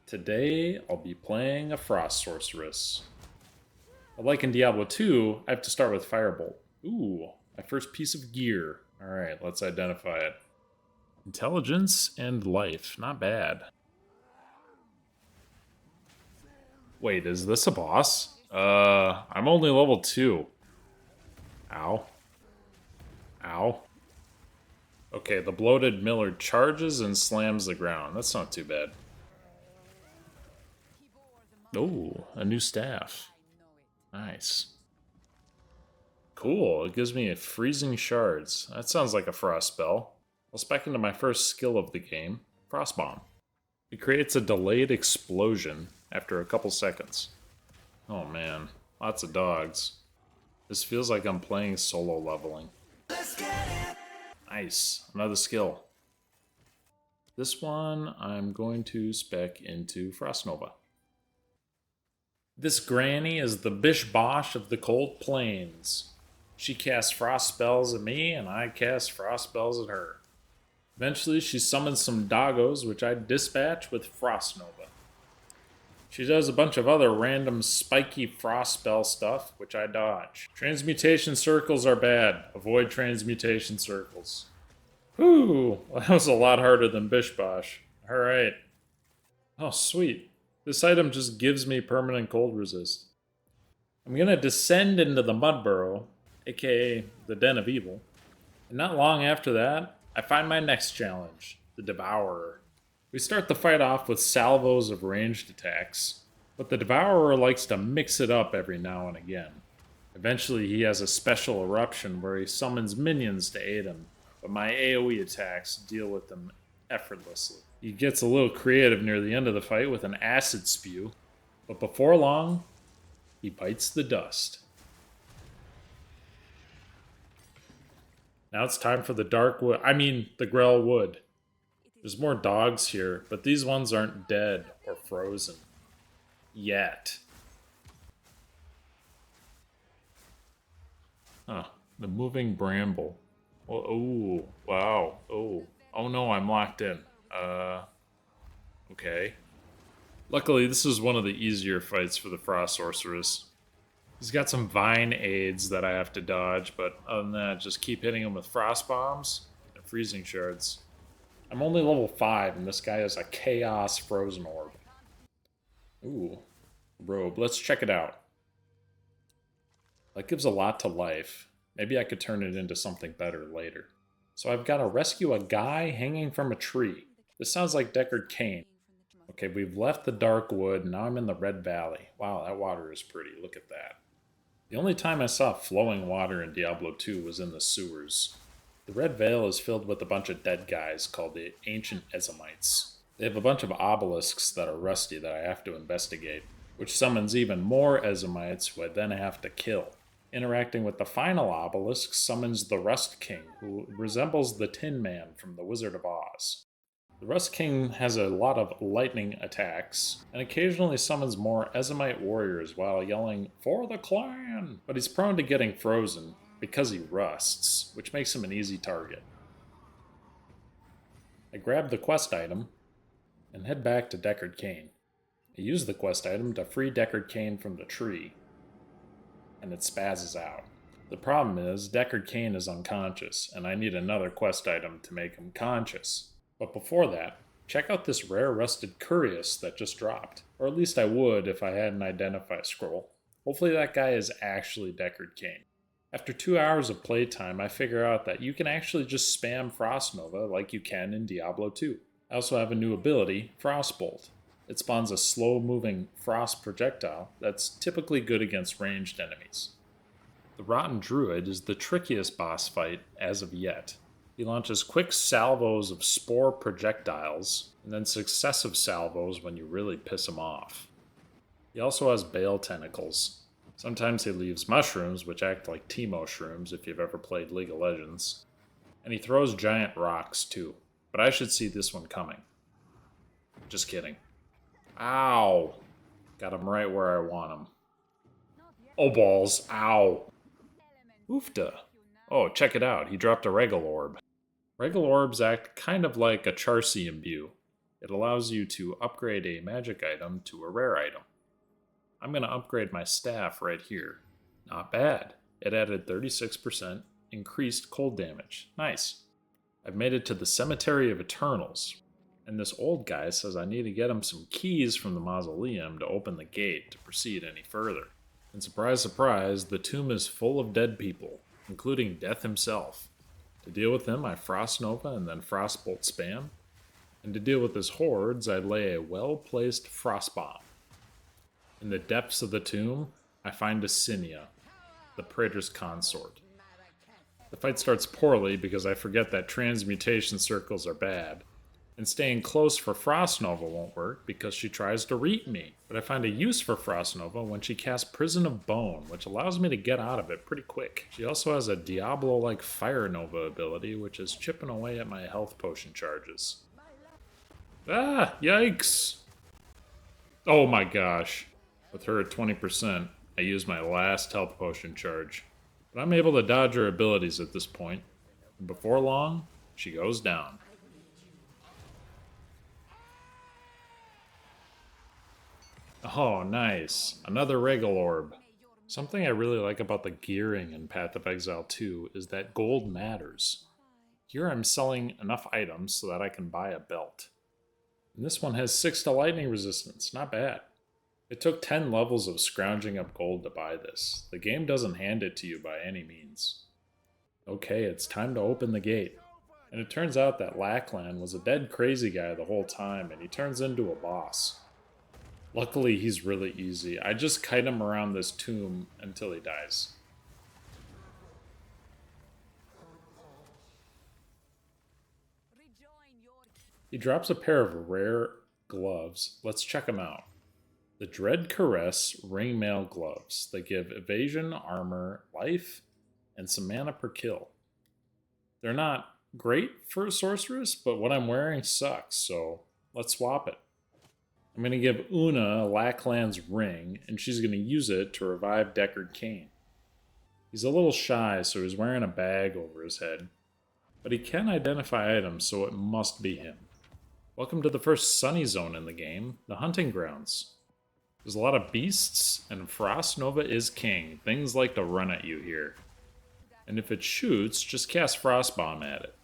Today, I'll be playing a Frost Sorceress. But like in Diablo 2, I have to start with Firebolt. Ooh, my first piece of gear. Alright, let's identify it. Intelligence and life, not bad. Wait, is this a boss? I'm only level 2. Ow. Ow. Okay, the bloated miller charges and slams the ground. That's not too bad. Oh, a new staff. Nice. Cool, it gives me a freezing shards. That sounds like a frost spell. I'll spec into my first skill of the game, Frost Bomb. It creates a delayed explosion after a couple seconds. Oh man, lots of dogs. This feels like I'm playing solo leveling. Nice, another skill. This one I'm going to spec into Frost Nova. This granny is the bish bosh of the cold plains. She casts frost spells at me, and I cast frost spells at her. Eventually, she summons some doggos, which I dispatch with Frost Nova. She does a bunch of other random spiky frost spell stuff, which I dodge. Transmutation circles are bad. Avoid transmutation circles. Whew, well, that was a lot harder than Bish Bosh. Alright. Oh, sweet. This item just gives me permanent cold resist. I'm gonna descend into the Mud Burrow, aka the Den of Evil. And not long after that, I find my next challenge, the Devourer. We start the fight off with salvos of ranged attacks, but the Devourer likes to mix it up every now and again. Eventually he has a special eruption where he summons minions to aid him, but my AoE attacks deal with them effortlessly. He gets a little creative near the end of the fight with an acid spew, but before long, he bites the dust. Now it's time for the the Grell Wood. There's more dogs here, but these ones aren't dead or frozen. Yet. Huh. The Moving Bramble. Oh, wow. Oh no, I'm locked in. Okay. Luckily, this is one of the easier fights for the Frost Sorceress. He's got some vine aids that I have to dodge, but other than that, just keep hitting him with frost bombs and freezing shards. I'm only level 5, and this guy has a Chaos Frozen Orb. Ooh, Robe. Let's check it out. That gives a lot to life. Maybe I could turn it into something better later. So I've got to rescue a guy hanging from a tree. This sounds like Deckard Kane. Okay, we've left the Dark Wood, and now I'm in the Red Valley. Wow, that water is pretty. Look at that. The only time I saw flowing water in Diablo 2 was in the sewers. The Red Vale is filled with a bunch of dead guys called the Ancient Ezamites. They have a bunch of obelisks that are rusty that I have to investigate, which summons even more Ezamites who I then have to kill. Interacting with the final obelisk summons the Rust King, who resembles the Tin Man from The Wizard of Oz. The Rust King has a lot of lightning attacks, and occasionally summons more Ezamite warriors while yelling, "For the clan!" But he's prone to getting frozen because he rusts, which makes him an easy target. I grab the quest item and head back to Deckard Kane. I use the quest item to free Deckard Kane from the tree, and it spazzes out. The problem is, Deckard Kane is unconscious, and I need another quest item to make him conscious. But before that, check out this rare rusted curious that just dropped. Or at least I would if I had an identify scroll. Hopefully that guy is actually Deckard Kane. After 2 hours of playtime, I figure out that you can actually just spam Frost Nova like you can in Diablo 2. I also have a new ability, Frostbolt. It spawns a slow-moving frost projectile that's typically good against ranged enemies. The Rotten Druid is the trickiest boss fight as of yet. He launches quick salvos of spore projectiles, and then successive salvos when you really piss him off. He also has Bale tentacles. Sometimes he leaves mushrooms, which act like Teemo shrooms if you've ever played League of Legends. And he throws giant rocks too, but I should see this one coming. Just kidding. Ow! Got him right where I want him. Oh balls, ow! Oofda! Oh, check it out, he dropped a Regal Orb. Regal Orbs act kind of like a Charcy imbue. It allows you to upgrade a magic item to a rare item. I'm going to upgrade my staff right here. Not bad. It added 36% increased cold damage. Nice. I've made it to the Cemetery of Eternals, and this old guy says I need to get him some keys from the mausoleum to open the gate to proceed any further. And surprise, surprise, the tomb is full of dead people, including Death himself. To deal with him, I Frost Nova and then Frostbolt spam. And to deal with his hordes, I lay a well-placed Frost Bomb. In the depths of the tomb, I find Asinia, the Praetor's consort. The fight starts poorly because I forget that transmutation circles are bad, and staying close for Frost Nova won't work because she tries to reap me. But I find a use for Frost Nova when she casts Prison of Bone, which allows me to get out of it pretty quick. She also has a Diablo-like Fire Nova ability, which is chipping away at my health potion charges. Ah, yikes! Oh my gosh. With her at 20%, I use my last health potion charge. But I'm able to dodge her abilities at this point, and before long, she goes down. Oh, nice. Another Regal Orb. Something I really like about the gearing in Path of Exile 2 is that gold matters. Here I'm selling enough items so that I can buy a belt. And this one has 6 to lightning resistance, not bad. It took 10 levels of scrounging up gold to buy this. The game doesn't hand it to you by any means. Okay, it's time to open the gate. And it turns out that Lackland was a dead crazy guy the whole time, and he turns into a boss. Luckily, he's really easy. I just kite him around this tomb until he dies. He drops a pair of rare gloves. Let's check them out. The Dread Caress Ringmail Gloves. They give evasion, armor, life, and some mana per kill. They're not great for a sorceress, but what I'm wearing sucks, so let's swap it. I'm going to give Una Lackland's ring, and she's going to use it to revive Deckard Kane. He's a little shy, so he's wearing a bag over his head, but he can identify items, so it must be him. Welcome to the first sunny zone in the game, the Hunting Grounds. There's a lot of beasts, and Frost Nova is king. Things like to run at you here. And if it shoots, just cast Frost Bomb at it.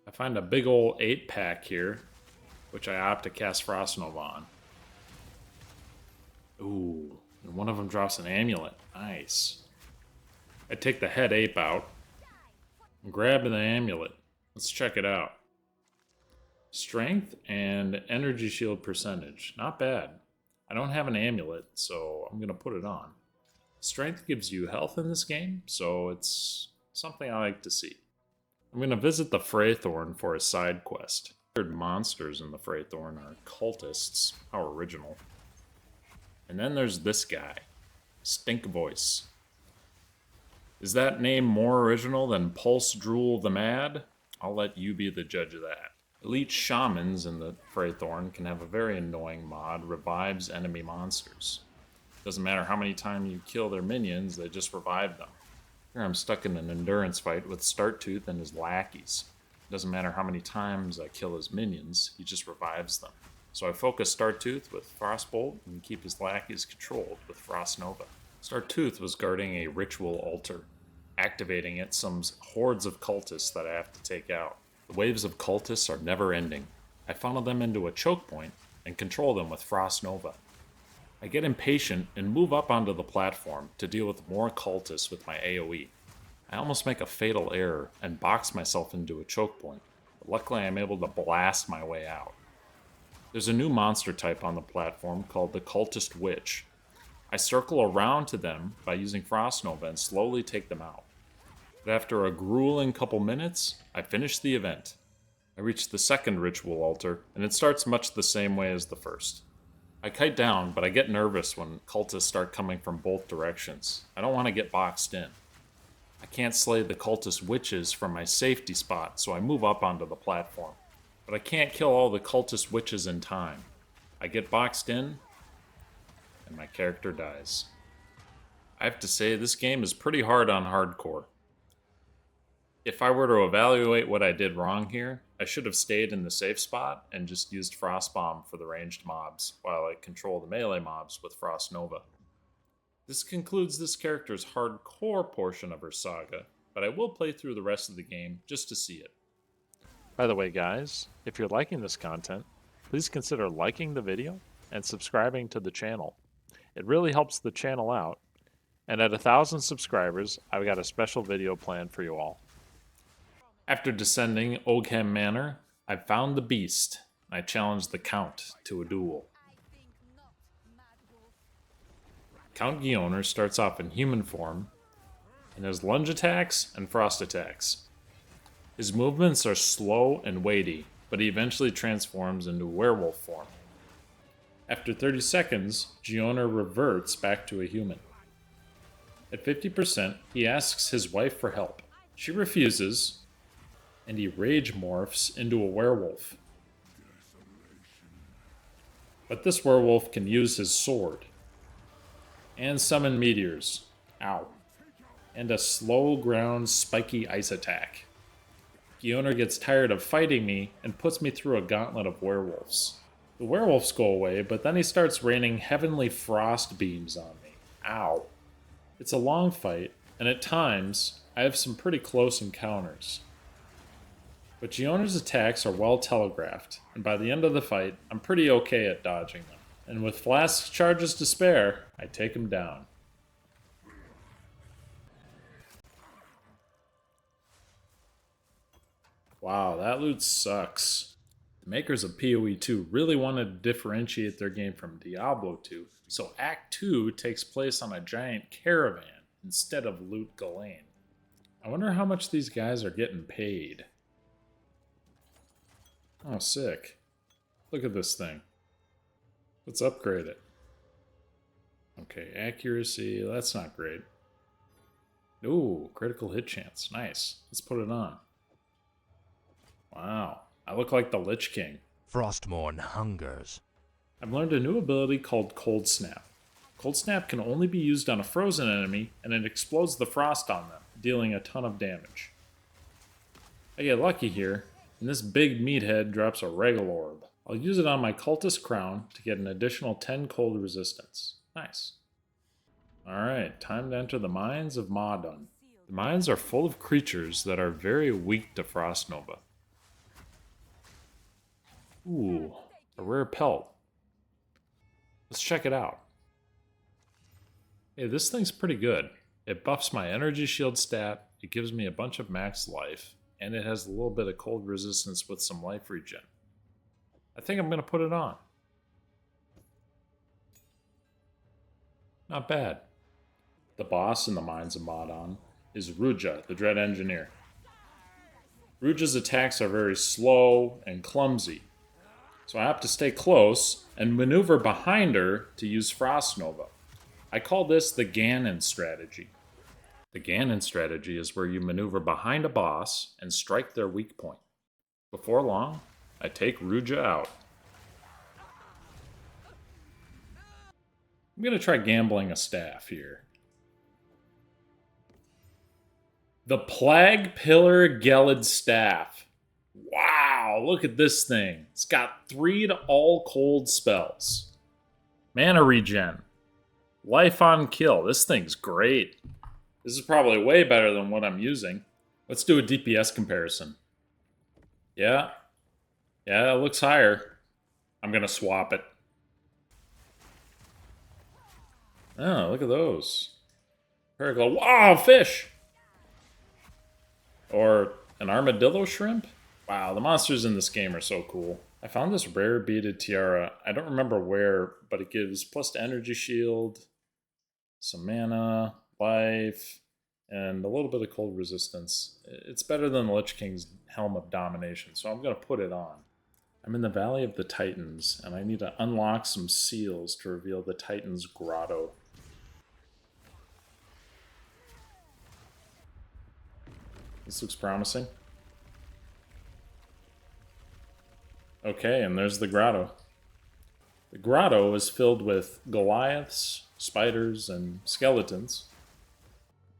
I find a big ol' 8-pack here, which I opt to cast Frost Nova on. Ooh, and one of them drops an amulet. Nice. I take the head ape out and grab the amulet. Let's check it out. Strength and energy shield percentage. Not bad. I don't have an amulet, so I'm going to put it on. Strength gives you health in this game, so it's something I like to see. I'm going to visit the Freythorn for a side quest. Monsters in the Freythorn are cultists. How original. And then there's this guy, Stink Voice. Is that name more original than Pulse Drool the Mad? I'll let you be the judge of that. Elite shamans in the Freythorn can have a very annoying mod, revives enemy monsters. Doesn't matter how many times you kill their minions, they just revive them. Here I'm stuck in an endurance fight with Startooth and his lackeys. Doesn't matter how many times I kill his minions, he just revives them. So I focus Startooth with Frostbolt and keep his lackeys controlled with Frost Nova. Startooth was guarding a ritual altar. Activating it sums hordes of cultists that I have to take out. The waves of cultists are never ending. I funnel them into a choke point and control them with Frost Nova. I get impatient and move up onto the platform to deal with more cultists with my AoE. I almost make a fatal error and box myself into a choke point, but luckily I'm able to blast my way out. There's a new monster type on the platform called the Cultist Witch. I circle around to them by using Frost Nova and slowly take them out. But after a grueling couple minutes, I finish the event. I reach the second ritual altar, and it starts much the same way as the first. I kite down, but I get nervous when cultists start coming from both directions. I don't want to get boxed in. I can't slay the cultist witches from my safety spot, so I move up onto the platform. But I can't kill all the cultist witches in time. I get boxed in, and my character dies. I have to say, this game is pretty hard on hardcore. If I were to evaluate what I did wrong here, I should have stayed in the safe spot and just used Frost Bomb for the ranged mobs while I control the melee mobs with Frost Nova. This concludes this character's hardcore portion of her saga, but I will play through the rest of the game just to see it. By the way, guys, if you're liking this content, please consider liking the video and subscribing to the channel. It really helps the channel out, and at 1,000 subscribers, I've got a special video planned for you all. After descending Ogham Manor, I found the beast, and I challenged the Count to a duel. Count Gioner starts off in human form, and has lunge attacks and frost attacks. His movements are slow and weighty, but he eventually transforms into werewolf form. After 30 seconds, Gioner reverts back to a human. At 50%, he asks his wife for help. She refuses, and he rage morphs into a werewolf. But this werewolf can use his sword, and summon meteors, ow, and a slow ground spiky ice attack. Gioner gets tired of fighting me and puts me through a gauntlet of werewolves. The werewolves go away, but then he starts raining heavenly frost beams on me, ow. It's a long fight, and at times, I have some pretty close encounters. But Gioner's attacks are well telegraphed, and by the end of the fight, I'm pretty okay at dodging them. And with flask charges to spare, I take him down. Wow, that loot sucks. The makers of PoE 2 really wanted to differentiate their game from Diablo 2, so Act 2 takes place on a giant caravan instead of Loot Ghislaine. I wonder how much these guys are getting paid. Oh, sick. Look at this thing. Let's upgrade it. Okay, accuracy, that's not great. Ooh, critical hit chance. Nice. Let's put it on. Wow, I look like the Lich King. Frostmourne hungers. I've learned a new ability called Cold Snap. Cold Snap can only be used on a frozen enemy, and it explodes the frost on them, dealing a ton of damage. I get lucky here, and this big meathead drops a Regal Orb. I'll use it on my Cultist Crown to get an additional 10 cold resistance. Nice. Alright, time to enter the Mines of Maon. The mines are full of creatures that are very weak to Frost Nova. Ooh, a rare pelt. Let's check it out. Hey, this thing's pretty good. It buffs my energy shield stat, it gives me a bunch of max life, and it has a little bit of cold resistance with some life regen. I think I'm going to put it on. Not bad. The boss in the Mines of Maon is Ruja, the Dread Engineer. Ruja's attacks are very slow and clumsy, so I have to stay close and maneuver behind her to use Frost Nova. I call this the Ganon strategy. The Ganon strategy is where you maneuver behind a boss and strike their weak point. Before long, I take Ruja out. I'm going to try gambling a staff here. The Plague Pillar Gelid Staff. Wow, look at this thing. It's got 3 to all cold spells. Mana regen. Life on kill. This thing's great. This is probably way better than what I'm using. Let's do a DPS comparison. Yeah, it looks higher. I'm going to swap it. Oh, look at those. Paraglide. Wow, fish! Or an armadillo shrimp? Wow, the monsters in this game are so cool. I found this rare beaded tiara. I don't remember where, but it gives plus to energy shield, some mana, life, and a little bit of cold resistance. It's better than the Lich King's Helm of Domination, so I'm going to put it on. I'm in the Valley of the Titans, and I need to unlock some seals to reveal the Titan's Grotto. This looks promising. Okay, and there's the grotto. The grotto is filled with Goliaths, spiders, and skeletons.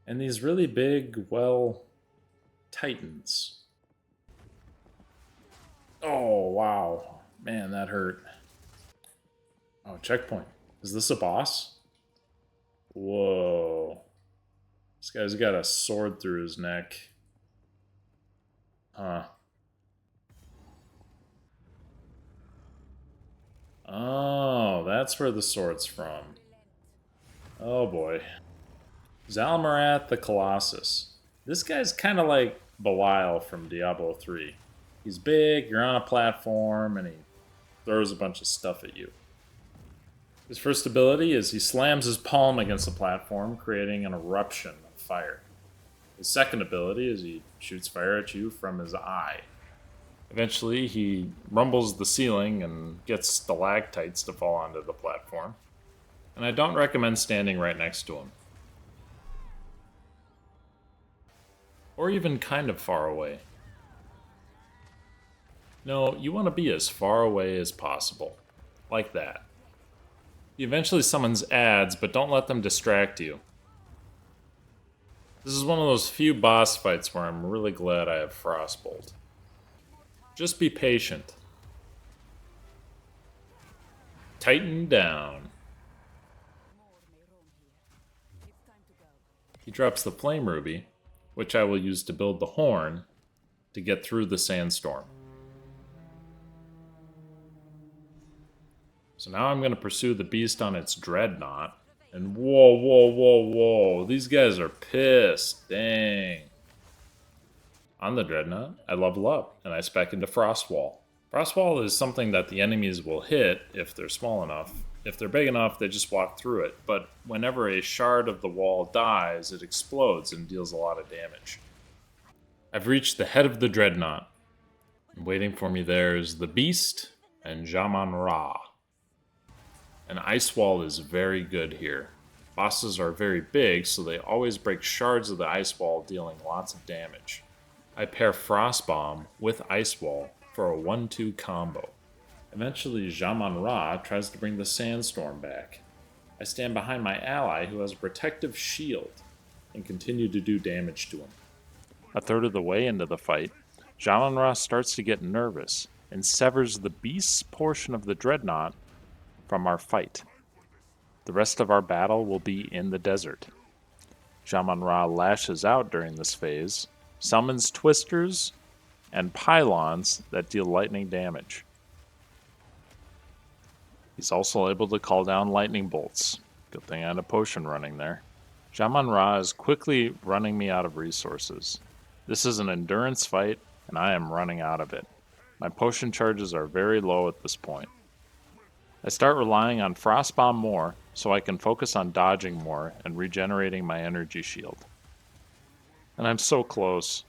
And these really big, well, Titans. Oh, wow. Man, that hurt. Oh, checkpoint. Is this a boss? Whoa. This guy's got a sword through his neck. Huh. Oh, that's where the sword's from. Oh boy. Zalmarath the Colossus. This guy's kind of like Belial from Diablo 3. He's big, you're on a platform, and he throws a bunch of stuff at you. His first ability is he slams his palm against the platform, creating an eruption of fire. His second ability is he shoots fire at you from his eye. Eventually, he rumbles the ceiling and gets stalactites to fall onto the platform. And I don't recommend standing right next to him. Or even kind of far away. No, you want to be as far away as possible. Like that. He eventually summons ads, but don't let them distract you. This is one of those few boss fights where I'm really glad I have Frostbolt. Just be patient. Tighten down. He drops the Flame Ruby, which I will use to build the horn to get through the sandstorm. So now I'm going to pursue the beast on its dreadnought. And whoa, whoa, whoa, whoa. These guys are pissed. Dang. On the dreadnought, I level up, and I spec into Frostwall. Frostwall is something that the enemies will hit if they're small enough. If they're big enough, they just walk through it. But whenever a shard of the wall dies, it explodes and deals a lot of damage. I've reached the head of the dreadnought. And waiting for me there is the beast and Jaman Ra. An ice wall is very good here. Bosses are very big, so they always break shards of the ice wall, dealing lots of damage. I pair Frost Bomb with Ice Wall for a 1-2 combo. Eventually, Jaman Ra tries to bring the Sandstorm back. I stand behind my ally who has a protective shield and continue to do damage to him. A third of the way into the fight, Jaman Ra starts to get nervous and severs the beast's portion of the dreadnought from our fight. The rest of our battle will be in the desert. Jaman Ra lashes out during this phase, summons twisters and pylons that deal lightning damage. He's also able to call down lightning bolts. Good thing I had a potion running there. Jaman Ra is quickly running me out of resources. This is an endurance fight, and I am running out of it. My potion charges are very low at this point. I start relying on Frostbomb more, so I can focus on dodging more and regenerating my energy shield. And I'm so close.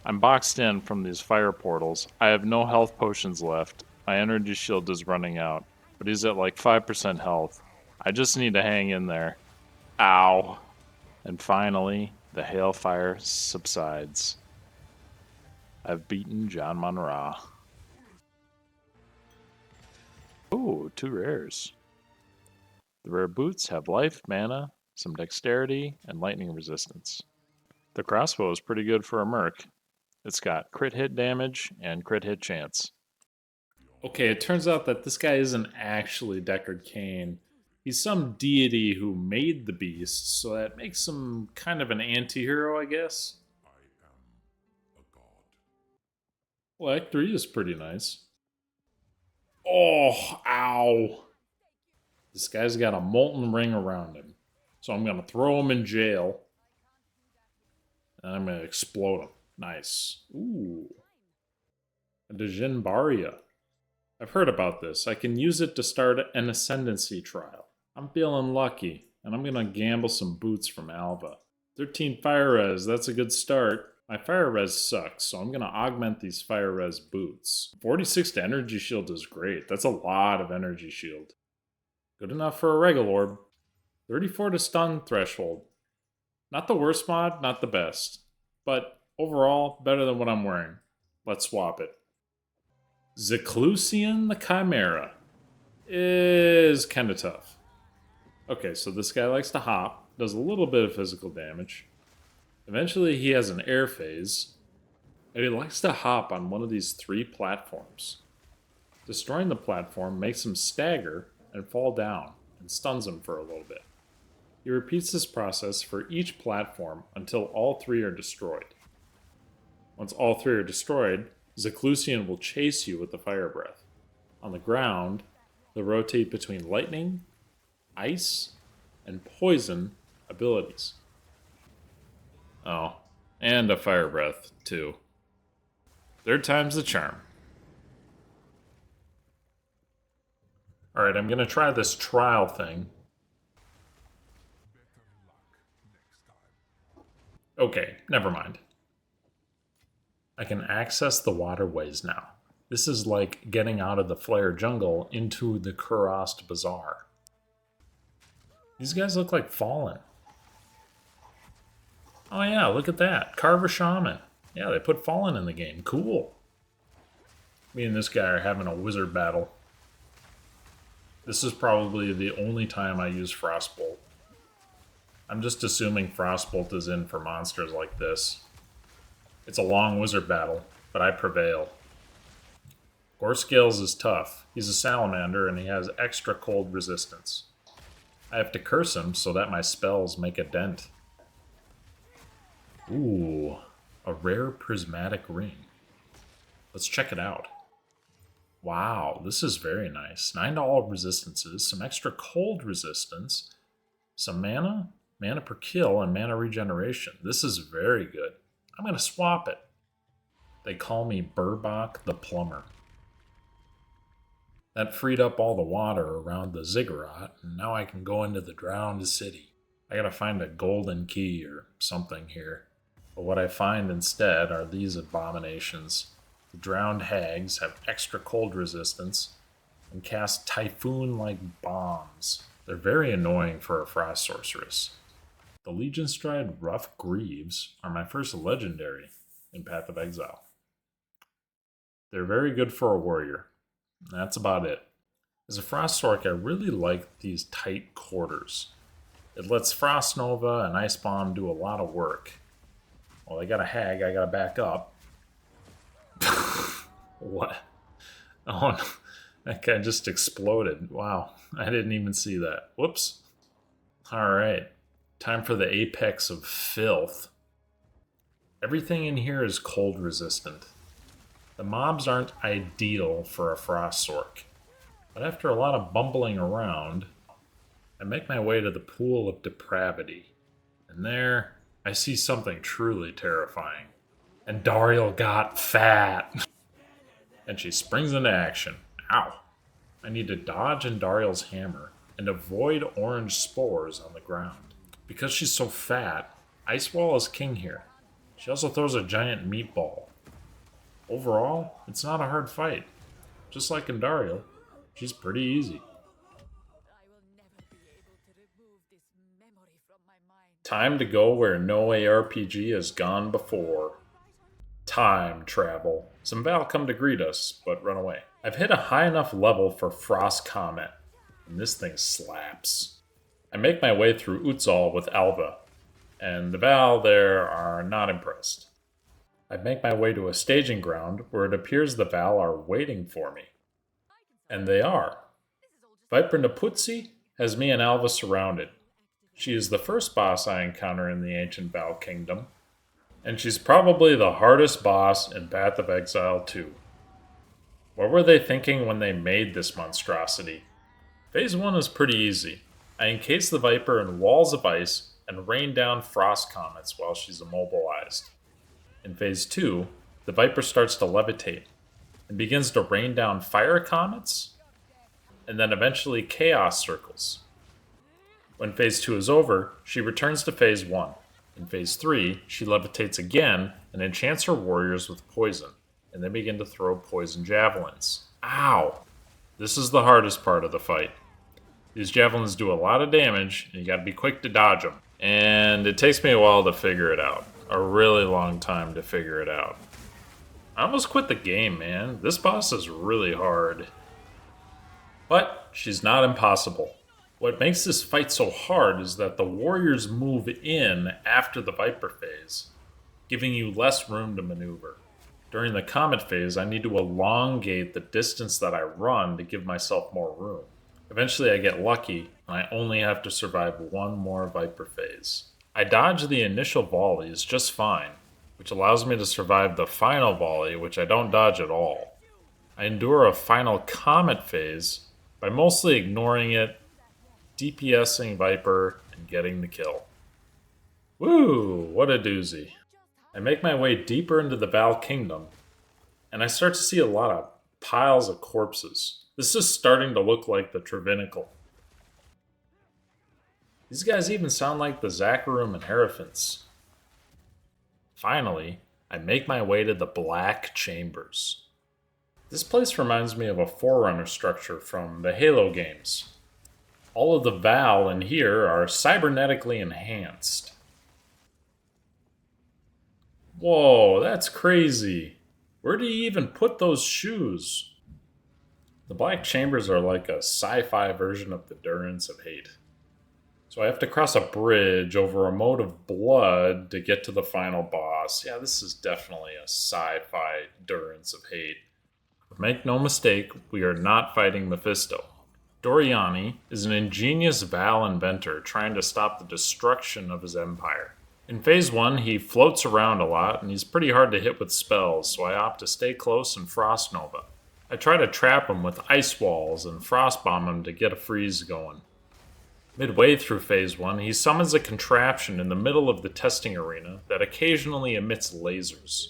I'm boxed in from these fire portals. I have no health potions left. My energy shield is running out, but he's at like 5% health. I just need to hang in there. Ow. And finally, the hailfire subsides. I've beaten Jaman Ra. Ooh, 2 rares. The rare boots have life, mana, some dexterity, and lightning resistance. The crossbow is pretty good for a merc. It's got crit hit damage and crit hit chance. Okay, it turns out that this guy isn't actually Deckard Kane. He's some deity who made the beast, so that makes him kind of an anti-hero, I guess. Well, Act 3 is pretty nice. Oh, ow. This guy's got a molten ring around him. So I'm going to throw him in jail. And I'm going to explode him. Nice. Ooh. A Djinbaria. I've heard about this. I can use it to start an Ascendancy Trial. I'm feeling lucky, and I'm going to gamble some boots from Alva. 13 fire res, that's a good start. My fire res sucks, so I'm going to augment these fire res boots. 46 to energy shield is great. That's a lot of energy shield. Good enough for a Regal Orb. 34 to stun threshold. Not the worst mod, not the best. But overall, better than what I'm wearing. Let's swap it. Zeclusian the Chimera is kind of tough. Okay, so this guy likes to hop, does a little bit of physical damage. Eventually he has an air phase, and he likes to hop on one of these 3 platforms. Destroying the platform makes him stagger and fall down, and stuns him for a little bit. He repeats this process for each platform until all 3 are destroyed. Once all 3 are destroyed, Zaklutian will chase you with the Fire Breath. On the ground, they'll rotate between lightning, ice, and poison abilities. Oh, and a Fire Breath, too. 3rd time's the charm. Alright, I'm going to try this trial thing. Okay, never mind. I can access the waterways now. This is like getting out of the Flare Jungle into the Kurast Bazaar. These guys look like Fallen. Oh yeah, look at that. Cara Shaman. Yeah, they put Fallen in the game. Cool. Me and this guy are having a wizard battle. This is probably the only time I use Frostbolt. I'm just assuming Frostbolt is in for monsters like this. It's a long wizard battle, but I prevail. Gorescales is tough. He's a salamander and he has extra cold resistance. I have to curse him so that my spells make a dent. Ooh, a rare Prismatic Ring. Let's check it out. Wow, this is very nice. 9 to all resistances, some extra cold resistance, some mana per kill, and mana regeneration. This is very good. I'm going to swap it. They call me Burbach the Plumber. That freed up all the water around the ziggurat, and now I can go into the drowned city. I gotta find a golden key or something here. But what I find instead are these abominations. The drowned hags have extra cold resistance and cast typhoon-like bombs. They're very annoying for a frost sorceress. The Legion Stride Rough Greaves are my first legendary in Path of Exile. They're very good for a warrior. That's about it. As a Frost Sorc, I really like these tight quarters. It lets Frost Nova and Ice Bomb do a lot of work. Well, I got a hag, I gotta back up. What? Oh, no. That guy just exploded. Wow, I didn't even see that. Whoops. Alright, time for the apex of Filth. Everything in here is cold resistant. The mobs aren't ideal for a Frost Sorc, but after a lot of bumbling around, I make my way to the Pool of Depravity, and there I see something truly terrifying. And Dariel got fat! And she springs into action. Ow! I need to dodge Dariel's hammer and avoid orange spores on the ground. Because she's so fat, Ice Wall is king here. She also throws a giant meatball. Overall, it's not a hard fight. Just like Dariel, she's pretty easy. Time to go where no ARPG has gone before. Time travel. Some Val come to greet us, but run away. I've hit a high enough level for Frost Comet, and this thing slaps. I make my way through Utzal with Alva, and the Val there are not impressed. I make my way to a staging ground where it appears the Val are waiting for me. And they are. Viper Naputsi has me and Alva surrounded. She is the first boss I encounter in the ancient Val Kingdom, and she's probably the hardest boss in Path of Exile 2. What were they thinking when they made this monstrosity? Phase 1 is pretty easy. I encase the Viper in walls of ice and rain down frost comets while she's immobilized. In Phase 2, the Viper starts to levitate and begins to rain down fire comets and then eventually chaos circles. When Phase 2 is over, she returns to Phase 1. In Phase 3, she levitates again and enchants her warriors with poison, and they begin to throw poison javelins. Ow! This is the hardest part of the fight. These javelins do a lot of damage, and you gotta be quick to dodge them. And it takes me a while to figure it out. A really long time to figure it out. I almost quit the game, man. This boss is really hard. But she's not impossible. What makes this fight so hard is that the warriors move in after the Viper phase, giving you less room to maneuver. During the Comet phase, I need to elongate the distance that I run to give myself more room. Eventually I get lucky, and I only have to survive one more Viper phase. I dodge the initial volleys just fine, which allows me to survive the final volley, which I don't dodge at all. I endure a final Comet phase by mostly ignoring it, DPSing Viper, and getting the kill. Woo, what a doozy. I make my way deeper into the Val Kingdom, and I start to see a lot of piles of corpses. This is starting to look like the Trevinical. These guys even sound like the Zakharum and Hierophants. Finally, I make my way to the Black Chambers. This place reminds me of a Forerunner structure from the Halo games. All of the Val in here are cybernetically enhanced. Whoa, that's crazy. Where do you even put those shoes? The Black Chambers are like a sci-fi version of the Durance of Hate. So I have to cross a bridge over a moat of blood to get to the final boss. Yeah, this is definitely a sci-fi Durance of Hate. But make no mistake, we are not fighting Mephisto. Dorani is an ingenious Val inventor trying to stop the destruction of his empire. In Phase 1, he floats around a lot, and he's pretty hard to hit with spells, so I opt to stay close and Frost Nova. I try to trap him with ice walls and frost bomb him to get a freeze going. Midway through Phase 1, he summons a contraption in the middle of the testing arena that occasionally emits lasers.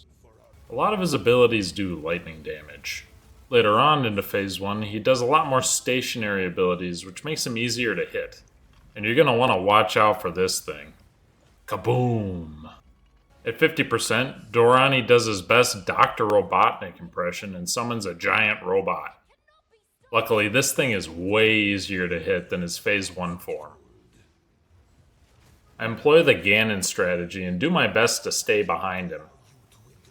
A lot of his abilities do lightning damage. Later on into Phase 1, he does a lot more stationary abilities, which makes him easier to hit. And you're going to want to watch out for this thing. Kaboom! At 50%, Dorani does his best Dr. Robotnik impression and summons a giant robot. Luckily, this thing is way easier to hit than his Phase 1 form. I employ the Ganon strategy and do my best to stay behind him.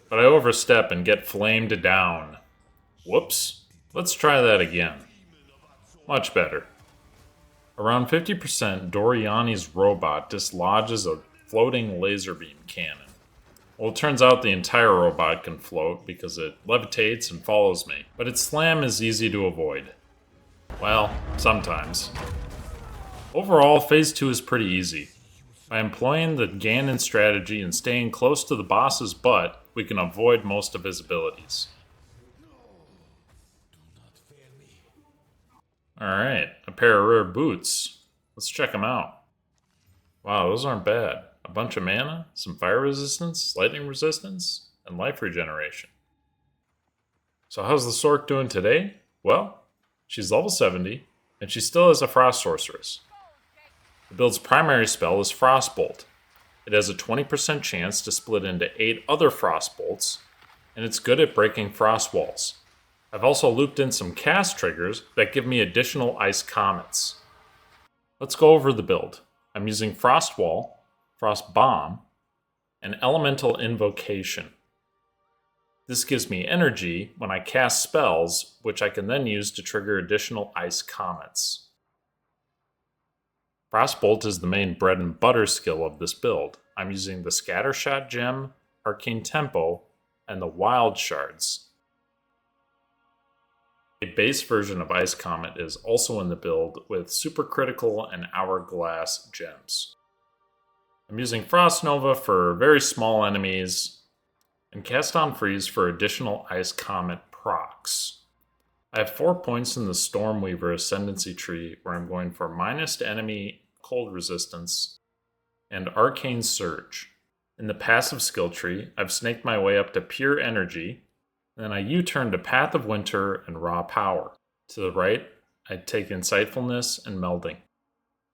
But I overstep and get flamed down. Whoops. Let's try that again. Much better. Around 50%, Dorani's robot dislodges a floating laser beam cannon. Well, it turns out the entire robot can float because it levitates and follows me, but its slam is easy to avoid. Well, sometimes. Overall, Phase 2 is pretty easy. By employing the Ganon strategy and staying close to the boss's butt, we can avoid most of his abilities. Alright, a pair of rare boots. Let's check them out. Wow, those aren't bad. A bunch of mana, some fire resistance, lightning resistance, and life regeneration. So how's the Sorc doing today? Well, she's level 70, and she still has a Frost Sorceress. The build's primary spell is Frostbolt. It has a 20% chance to split into 8 other Frostbolts, and it's good at breaking frost walls. I've also looped in some cast triggers that give me additional ice comets. Let's go over the build. I'm using Frost Wall, Frost Bomb, and Elemental Invocation. This gives me energy when I cast spells, which I can then use to trigger additional ice comets. Frostbolt is the main bread and butter skill of this build. I'm using the Scattershot Gem, Arcane Tempo, and the Wild Shards. A base version of Ice Comet is also in the build with Supercritical and Hourglass gems. I'm using Frost Nova for very small enemies, and Cast on Freeze for additional Ice Comet procs. I have 4 points in the Stormweaver Ascendancy tree where I'm going for minus to enemy cold resistance and Arcane Surge. In the passive skill tree, I've snaked my way up to Pure Energy, and then I U-turn to Path of Winter and Raw Power. To the right, I take Insightfulness and Melding.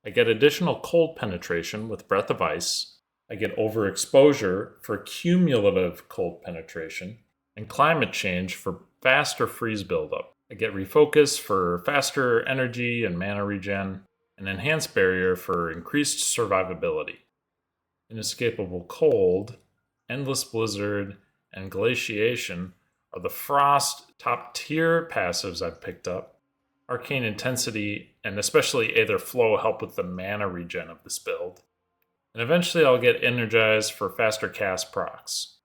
I get additional cold penetration with Breath of Ice. I get overexposure for cumulative cold penetration, and climate change for faster freeze buildup. I get refocus for faster energy and mana regen, and enhanced barrier for increased survivability. Inescapable cold, endless blizzard, and glaciation are the frost top tier passives I've picked up. Arcane Intensity and especially Aether Flow help with the mana regen of this build. And eventually I'll get Energized for faster cast procs.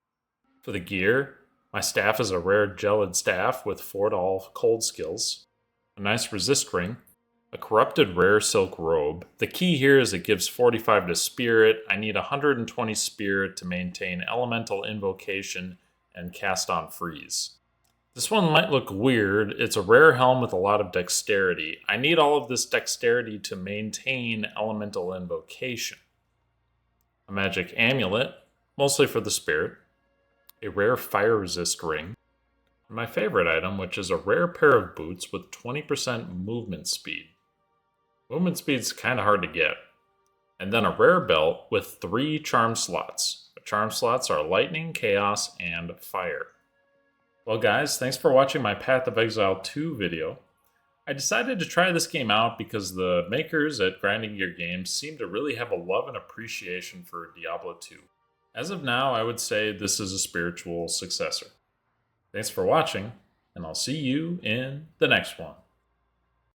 For the gear, My staff is a rare gelid staff with 4 to all cold skills, a nice resist ring, a corrupted rare silk robe. The key here is it gives 45 to spirit. I need 120 spirit to maintain elemental invocation and cast on freeze. This one might look weird. It's a rare helm with a lot of dexterity. I need all of this dexterity to maintain elemental invocation. A magic amulet, mostly for the spirit. A rare fire resist ring. And my favorite item, which is a rare pair of boots with 20% movement speed. Movement speed's kind of hard to get. And then a rare belt with 3 charm slots. The charm slots are lightning, chaos, and fire. Well guys, thanks for watching my Path of Exile 2 video. I decided to try this game out because the makers at Grinding Gear Games seem to really have a love and appreciation for Diablo 2. As of now, I would say this is a spiritual successor. Thanks for watching, and I'll see you in the next one.